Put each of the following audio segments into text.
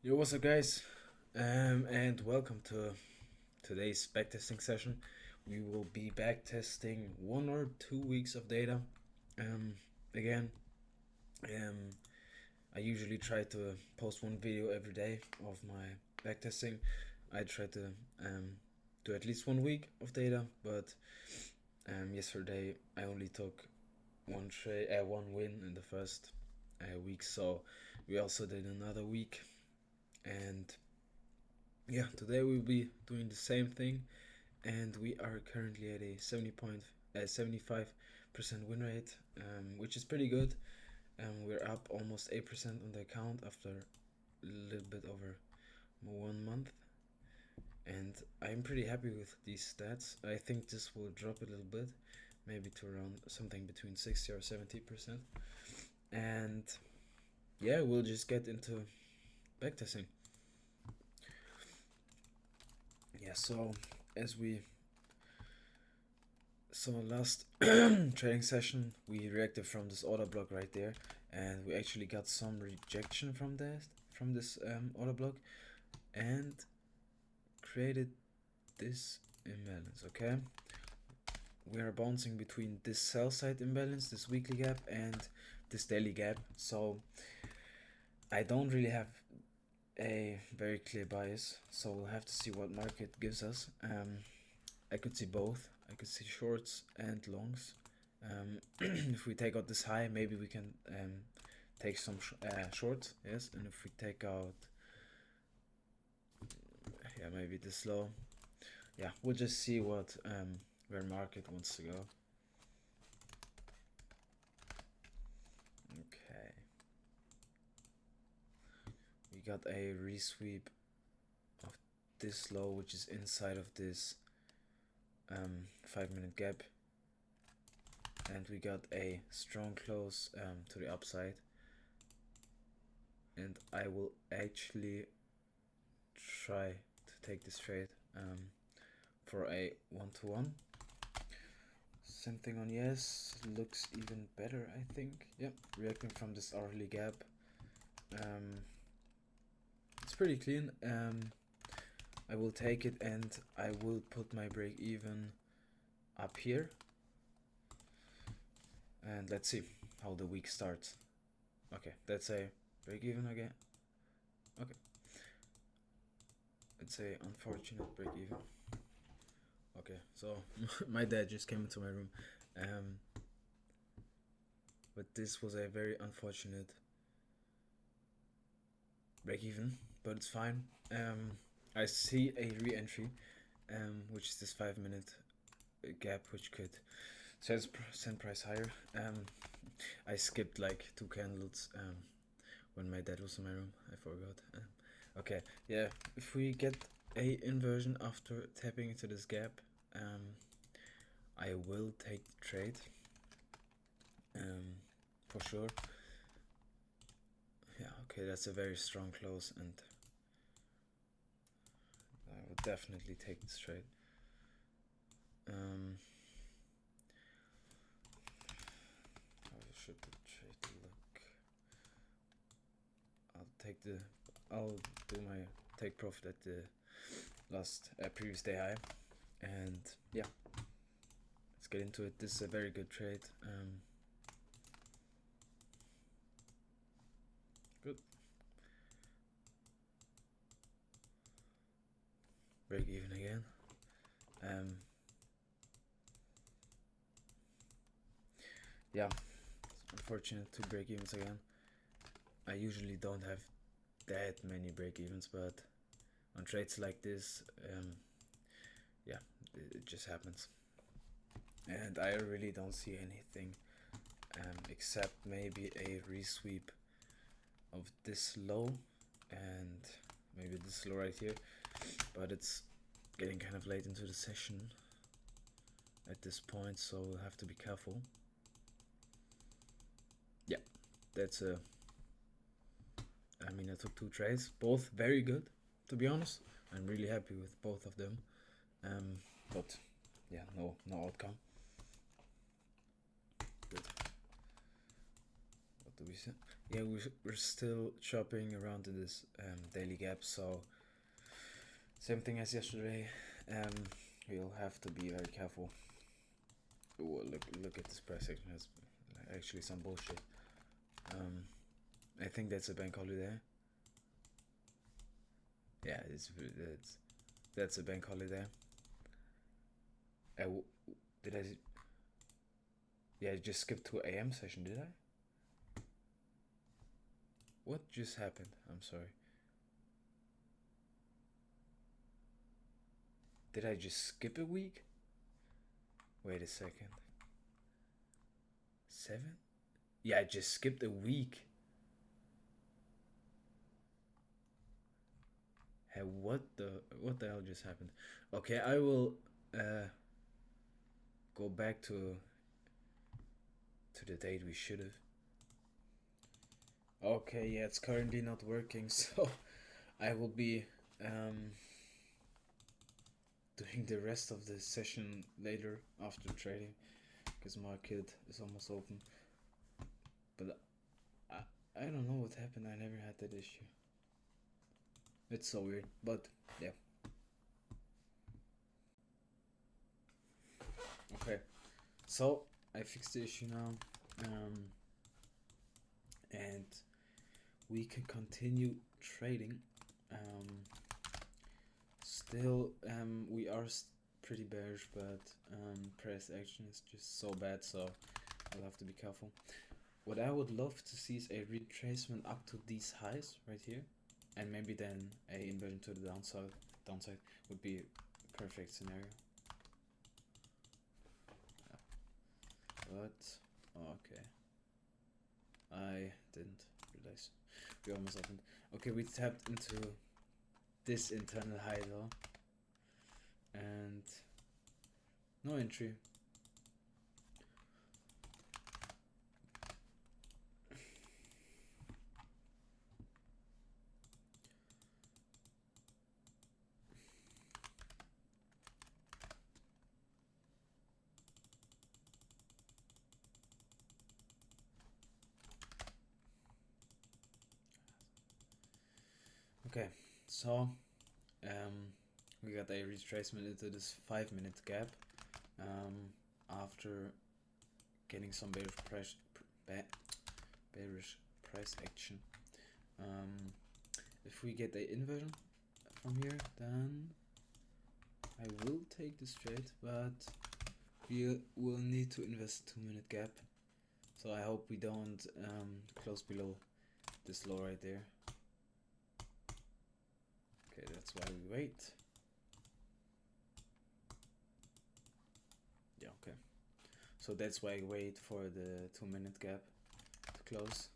Yo, what's up, guys? And welcome to today's backtesting session. We will be backtesting 1 or 2 weeks of data. Um, again, um, I usually try to post one video every day of my backtesting. I try to do at least 1 week of data, but yesterday I only took one win in the first week, so we also did another week. And yeah, today we'll be doing the same thing, and we are currently at a 75% win rate, which is pretty good. We're up almost 8% on the account after a little bit over 1 month, and I'm pretty happy with these stats. I think this will drop a little bit, maybe to around something between 60 or 70%. And yeah, we'll just get into backtesting. Yeah, so as we saw last trading session, we reacted from this order block right there, and we actually got some rejection from this order block, and created this imbalance. Okay, we are bouncing between this sell side imbalance, this weekly gap, and this daily gap. So I don't really have a very clear bias, so we'll have to see what market gives us. I could see both. I could see shorts and longs. If we take out this high, maybe we can take some shorts, yes. And if we take out, yeah, maybe this low, yeah, we'll just see what where market wants to go. Okay, we got a resweep of this low, which is inside of this 5-minute gap, and we got a strong close to the upside, and I will actually try to take this trade for a 1-to-1. Same thing on yes, looks even better, I think. Yep, reacting from this hourly gap. It's pretty clean. I will take it, and I will put my break even up here, and let's see how the week starts. Okay, that's a break even again. Okay, it's a unfortunate break even. Okay, so my dad just came into my room, but this was a very unfortunate break even, but it's fine. I see a re-entry, which is this 5-minute gap, which could send price higher. I skipped like 2 candles when my dad was in my room. I forgot. Okay, yeah, if we get a inversion after tapping into this gap, I will take the trade, for sure. Yeah, okay, that's a very strong close, and I would definitely take this trade. How should the trade look? I'll do my take profit at the last previous day high, and yeah, let's get into it. This is a very good trade. Good. Break even again. Yeah, it's unfortunate to break evens again. I usually don't have that many break evens, but on trades like this, yeah, it just happens. And I really don't see anything except maybe a resweep of this low and maybe this low right here, but it's getting kind of late into the session at this point, so we'll have to be careful. Yeah, that's I mean, I took 2 trades, both very good, to be honest. I'm really happy with both of them, but yeah, no outcome. Good. What do we say? yeah, we're still chopping around in this daily gap, so same thing as yesterday. We'll have to be very careful. Ooh, look at this price action. It's actually some bullshit. I think that's a bank holiday. Yeah, that's a bank holiday. Did I? Yeah, I just skipped to AM session. Did I? What just happened? I'm sorry. Did I just skip a week? Wait a second. 7? Yeah, I just skipped a week. Hey, what the hell just happened? Okay, I will go back to the date we should have. Okay, yeah, it's currently not working, so I will be doing the rest of the session later after trading because market is almost open. But I don't know what happened. I never had that issue. It's so weird, but yeah. Okay, so I fixed the issue now, and we can continue trading. Still, we are pretty bearish, but price action is just so bad, so I'll have to be careful. What I would love to see is a retracement up to these highs right here, and maybe then a inversion to the downside. Downside would be a perfect scenario. But okay, I didn't realize we almost opened. Okay, we tapped into this internal high though, and no entry. Okay, so we got a retracement into this 5-minute gap after getting some bearish price action. If we get a inversion from here, then I will take this trade, but we will need to invest 2-minute gap. So I hope we don't close below this low right there. Okay, that's why we wait. Yeah, okay. So that's why I wait for the 2-minute gap to close.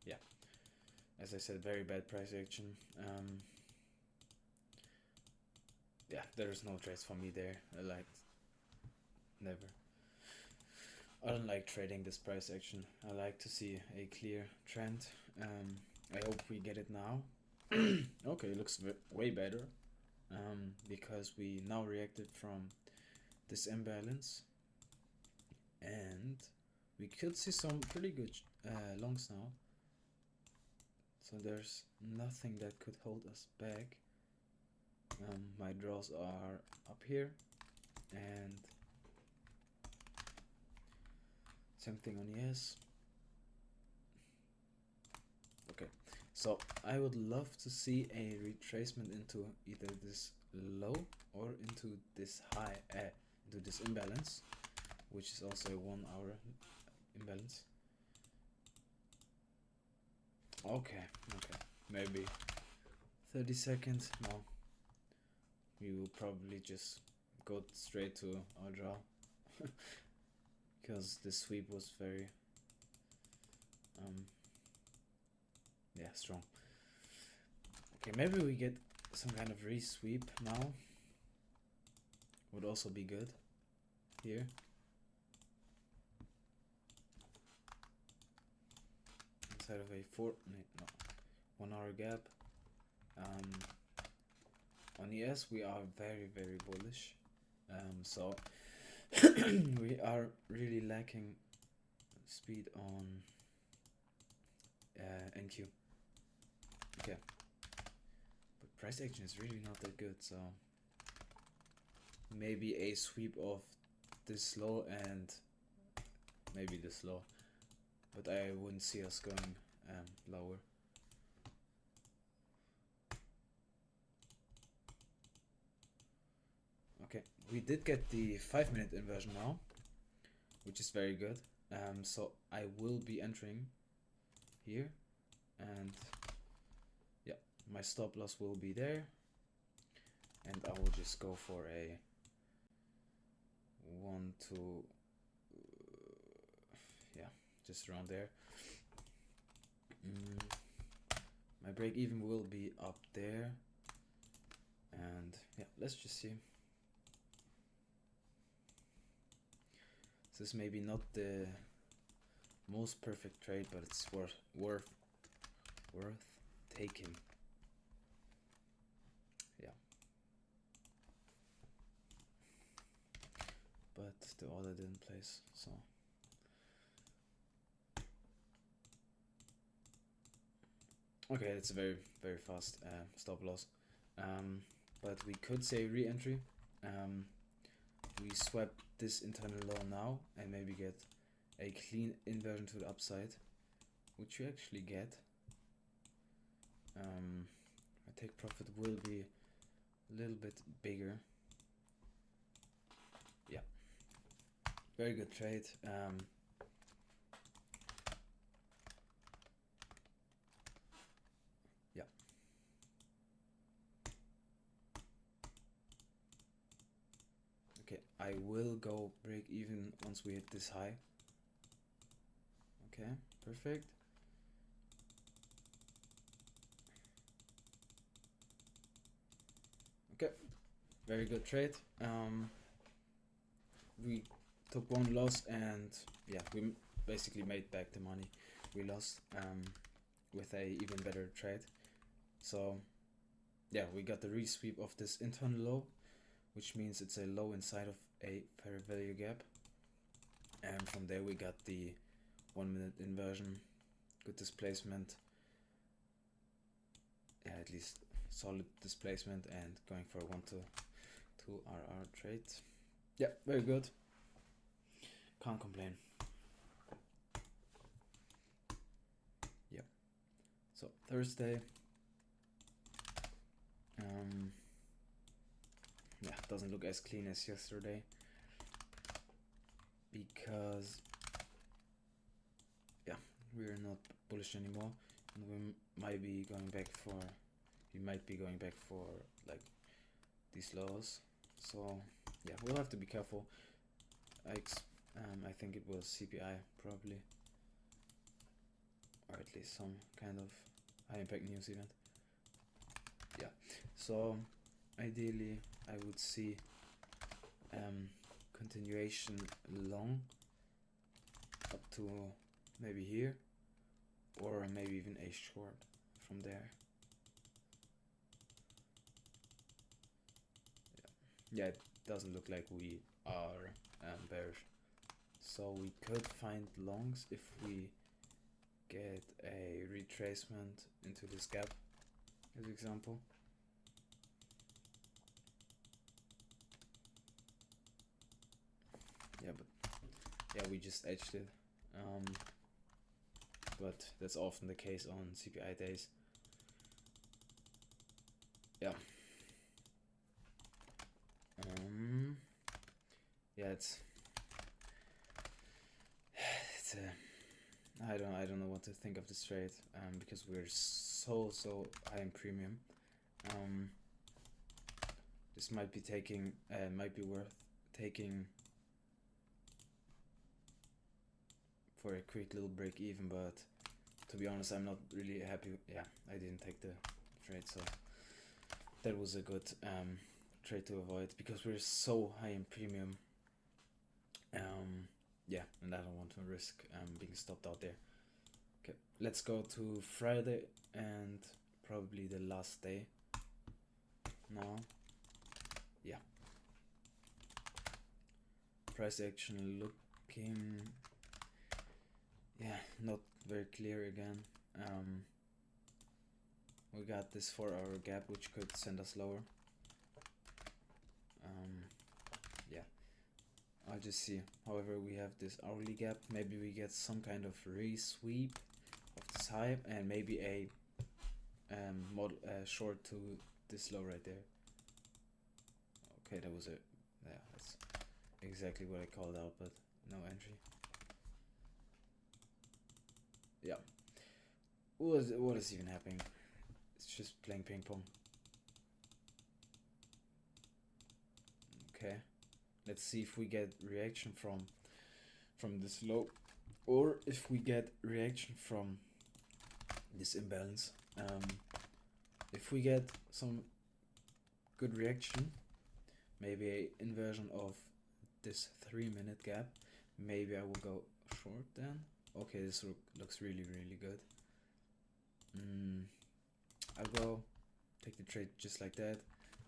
Yeah, as I said, very bad price action. Yeah, there's no trades for me there. Never. I don't like trading this price action. I like to see a clear trend. I hope we get it now. Okay, it looks way better because we now reacted from this imbalance, and we could see some pretty good longs now. So there's nothing that could hold us back. My draws are up here, and same thing on ES. Okay, so I would love to see a retracement into either this low or into this high, into this imbalance, which is also a 1-hour imbalance. Okay, maybe 30 seconds. No, we will probably just go straight to our draw because the sweep was very yeah, strong. Okay, maybe we get some kind of re-sweep now. Would also be good here. Inside of a 1-hour gap. On ES we are very bullish. So we are really lacking speed on NQ. Okay, but price action is really not that good, so maybe a sweep of this low and maybe this low, but I wouldn't see us going lower. Okay, we did get the 5-minute inversion now, which is very good. So I will be entering here, and yeah, my stop loss will be there, and I will just go for a 1, 2, yeah, just around there. My break even will be up there, and yeah, let's just see. This is maybe not the most perfect trade, but it's worth taking. Yeah. But the order didn't place, so okay, it's a very fast stop loss. But we could say re-entry. We swap this internal low now and maybe get a clean inversion to the upside, which you actually get. My take profit will be a little bit bigger. Yeah, very good trade. Yeah. Okay, I will go break even once we hit this high. Okay, perfect. Okay, very good trade. We took one loss, and yeah, we basically made back the money we lost with a even better trade. So yeah, we got the resweep of this internal low, which means it's a low inside of a fair value gap, and from there we got the 1-minute inversion, good displacement, yeah, at least solid displacement, and going for a 1 to 2 RR trade. Yeah, very good, can't complain. Yeah, so Thursday, yeah, doesn't look as clean as yesterday because yeah, we're not bullish anymore, and we might be going back for like these lows. So yeah, we'll have to be careful. I think it was CPI probably, or at least some kind of high impact news event. Yeah, so ideally I would see continuation long up to maybe here, or maybe even a short from there. Yeah, it doesn't look like we are bearish, so we could find longs if we get a retracement into this gap, as example. Yeah, but yeah, we just edged it, but that's often the case on CPI days. Yeah. Yeah, it's I don't know what to think of this trade, because we're so high in premium. This might be worth taking for a quick little break even, but to be honest, I'm not really happy. Yeah, I didn't take the trade, so that was a good trade to avoid because we're so high in premium. Yeah, and I don't want to risk being stopped out there. Okay, let's go to Friday and probably the last day now. Yeah, price action looking Yeah, not very clear again. We got this 4-hour gap, which could send us lower. Yeah, I'll just see. However, we have this hourly gap. Maybe we get some kind of re-sweep of this high, and maybe a short to this low right there. Okay, that was it. Yeah, that's exactly what I called out, but no entry. Yeah. What is even happening? It's just playing ping pong. Okay. Let's see if we get reaction from this low, or if we get reaction from this imbalance. If we get some good reaction, maybe a inversion of this 3-minute gap, maybe I will go short then. Okay, this looks really good. I'll go take the trade just like that.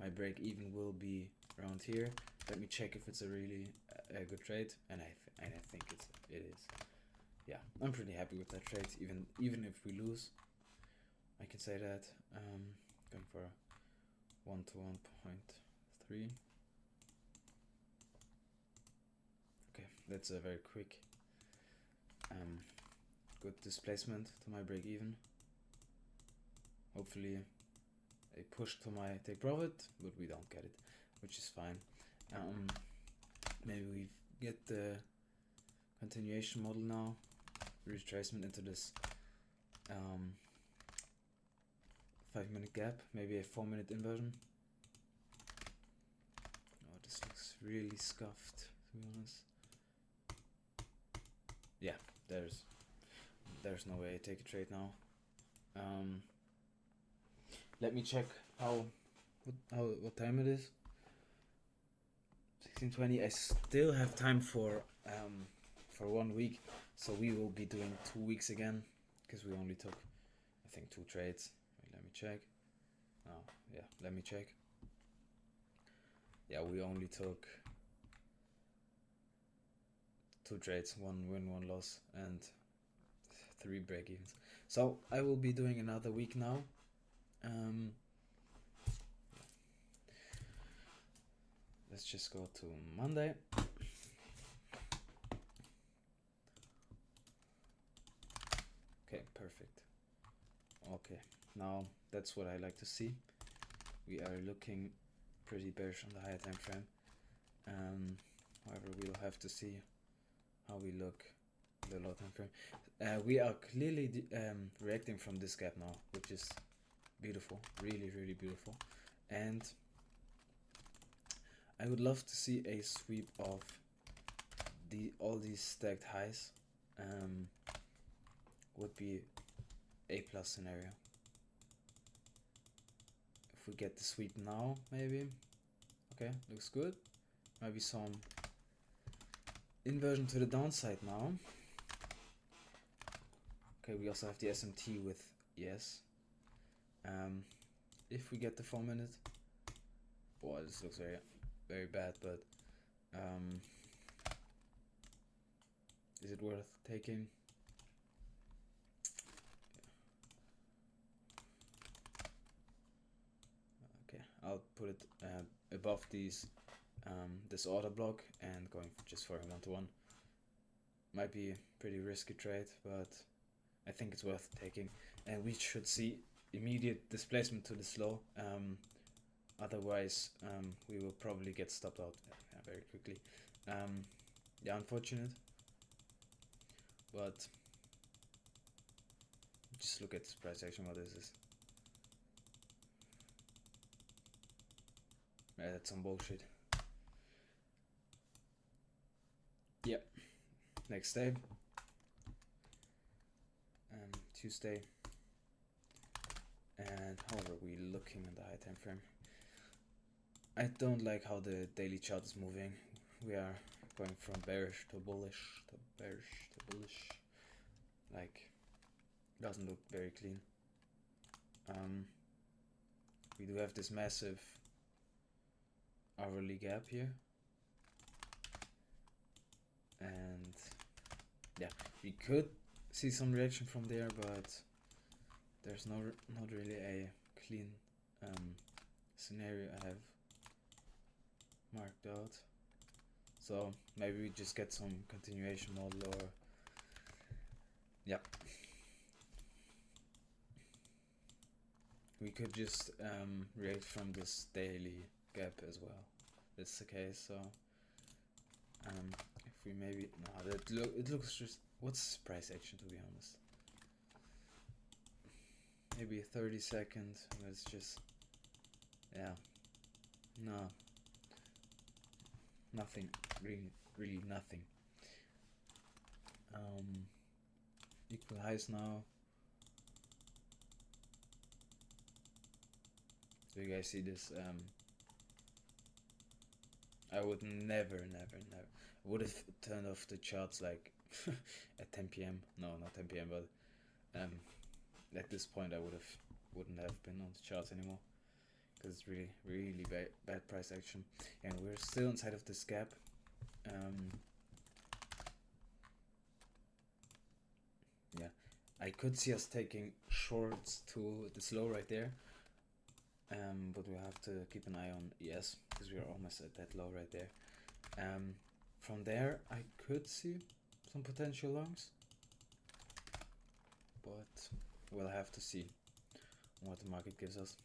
My break even will be around here. Let me check if it's a really good trade, and I think it is. Yeah, I'm pretty happy with that trade. Even if we lose, I can say that. Going for 1 to 1.3. Okay, that's a very quick, good displacement to my break even. Hopefully a push to my take profit, but we don't get it, which is fine. Maybe we get the continuation model now, retracement into this 5-minute gap, maybe a 4-minute inversion. Oh, this looks really scuffed, to be honest. Yeah, there's no way I take a trade now. Let me check what time it is. 16:20. I still have time for 1 week, so we will be doing 2 weeks again, because we only took, I think, 2 trades. Wait, let me check. Oh yeah, let me check. Yeah, we only took 2 trades, 1 win, 1 loss, and 3 break-evens. So I will be doing another week now. Let's just go to Monday. Okay, perfect. Okay, now that's what I like to see. We are looking pretty bearish on the higher time frame. However, we'll have to see how we look the low time frame. We are clearly reacting from this gap now, which is beautiful, really beautiful. And I would love to see a sweep of all these stacked highs. Would be A+ scenario. If we get the sweep now, maybe. Okay, looks good. Maybe some inversion to the downside now. Okay, we also have the SMT with yes. If we get the 4-minute, boy, this looks very bad, but is it worth taking? Okay, I'll put it above these this order block and going just for a 1-to-1. Might be a pretty risky trade, but I think it's worth taking, and we should see immediate displacement to this low. Otherwise, we will probably get stopped out very quickly. Yeah, unfortunate, but just look at this price action. What is this? Yeah, that's some bullshit. Yep. Next day, Tuesday, and how are we looking in the high time frame? I don't like how the daily chart is moving. We are going from bearish to bullish to bearish to bullish. Like, doesn't look very clean. We do have this massive hourly gap here, and yeah, we could see some reaction from there, but there's not really a clean scenario I have marked out. So maybe we just get some continuation model, or yeah, we could just react from this daily gap as well. That's the case. So if we maybe it looks just, what's price action, to be honest? Maybe 30 seconds. Let's just, yeah, no, nothing, really nothing. Equal highs now. Do you guys see this? I would never would have turned off the charts like at 10 p.m. No, not 10 p.m. But at this point I wouldn't have been on the charts anymore, because it's really bad price action, and we're still inside of this gap. Yeah, I could see us taking shorts to this low right there, but we have to keep an eye on ES, because we are almost at that low right there. From there I could see some potential longs, but we'll have to see what the market gives us.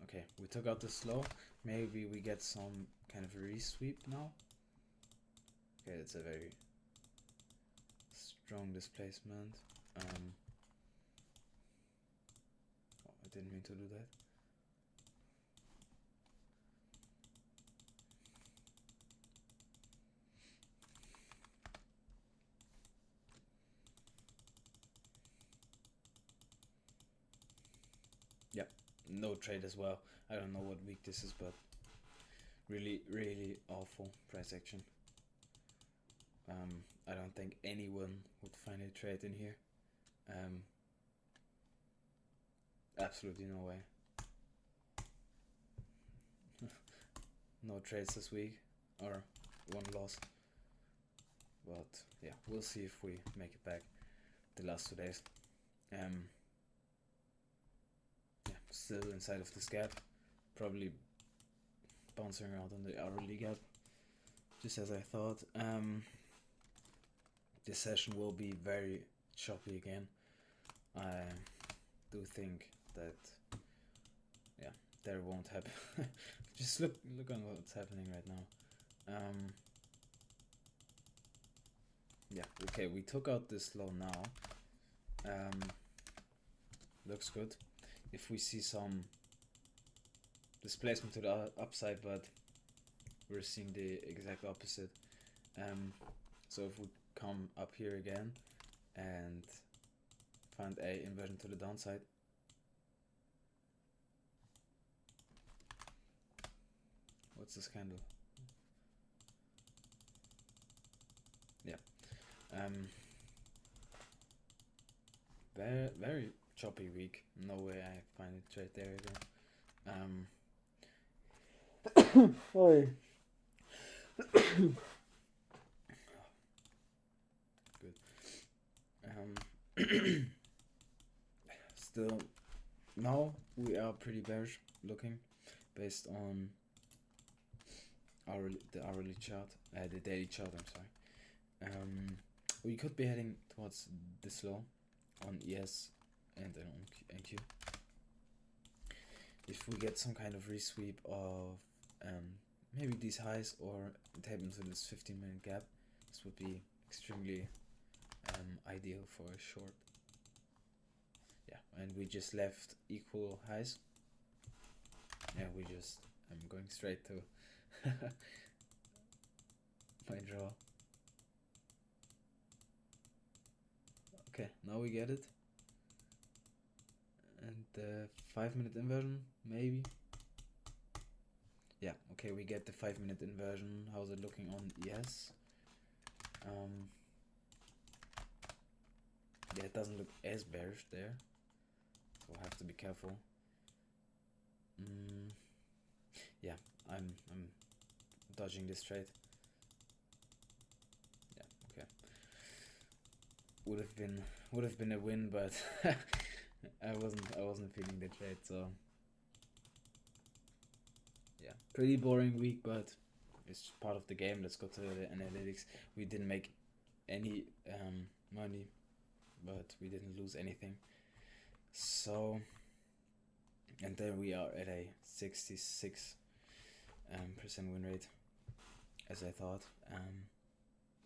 Okay, we took out this low. Maybe we get some kind of re-sweep now. Okay, it's a very strong displacement. Oh, I didn't mean to do that. Yep, no trade as well. I don't know what week this is, but really awful price action. I don't think anyone would find a trade in here. Absolutely no way. No trades this week, or one loss. But yeah, we'll see if we make it back the last 2 days. Yeah, still inside of this gap, probably bouncing around on the hourly gap, just as I thought. This session will be very choppy again. I do think that, yeah, there won't happen. Just look on what's happening right now. Yeah, okay, we took out this low now. Looks good. If we see some displacement to the upside, but we're seeing the exact opposite. So if we come up here again and find a inversion to the downside, what's this candle? Yeah, very choppy week. No way I find it right there again. Sorry. Good. Still, now we are pretty bearish looking, based on the hourly chart, the daily chart. I'm sorry. We could be heading towards this low on ES and then on NQ. If we get some kind of resweep of maybe these highs, or tap into this 15-minute gap, this would be extremely ideal for a short. Yeah, and we just left equal highs. Yeah, we just, I'm going straight to my draw. Okay, now we get it. And the 5-minute inversion, maybe. Yeah, okay, we get the 5-minute inversion. How's it looking on ES? Yeah, it doesn't look as bearish there, so we'll have to be careful. Yeah, I'm dodging this trade. Yeah, okay. would have been a win, but I wasn't feeling the trade, so yeah, pretty boring week, but it's part of the game. Let's go to the analytics. We didn't make any money, but we didn't lose anything. So, and there we are at a 66% win rate, as I thought.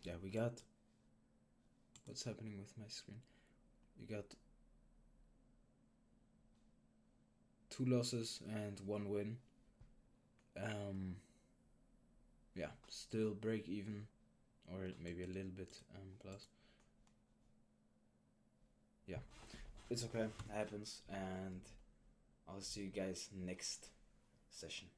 Yeah, we got. What's happening with my screen? We got 2 losses and 1 win. Yeah, still break even, or maybe a little bit plus. Yeah, it's okay, it happens, and I'll see you guys next session.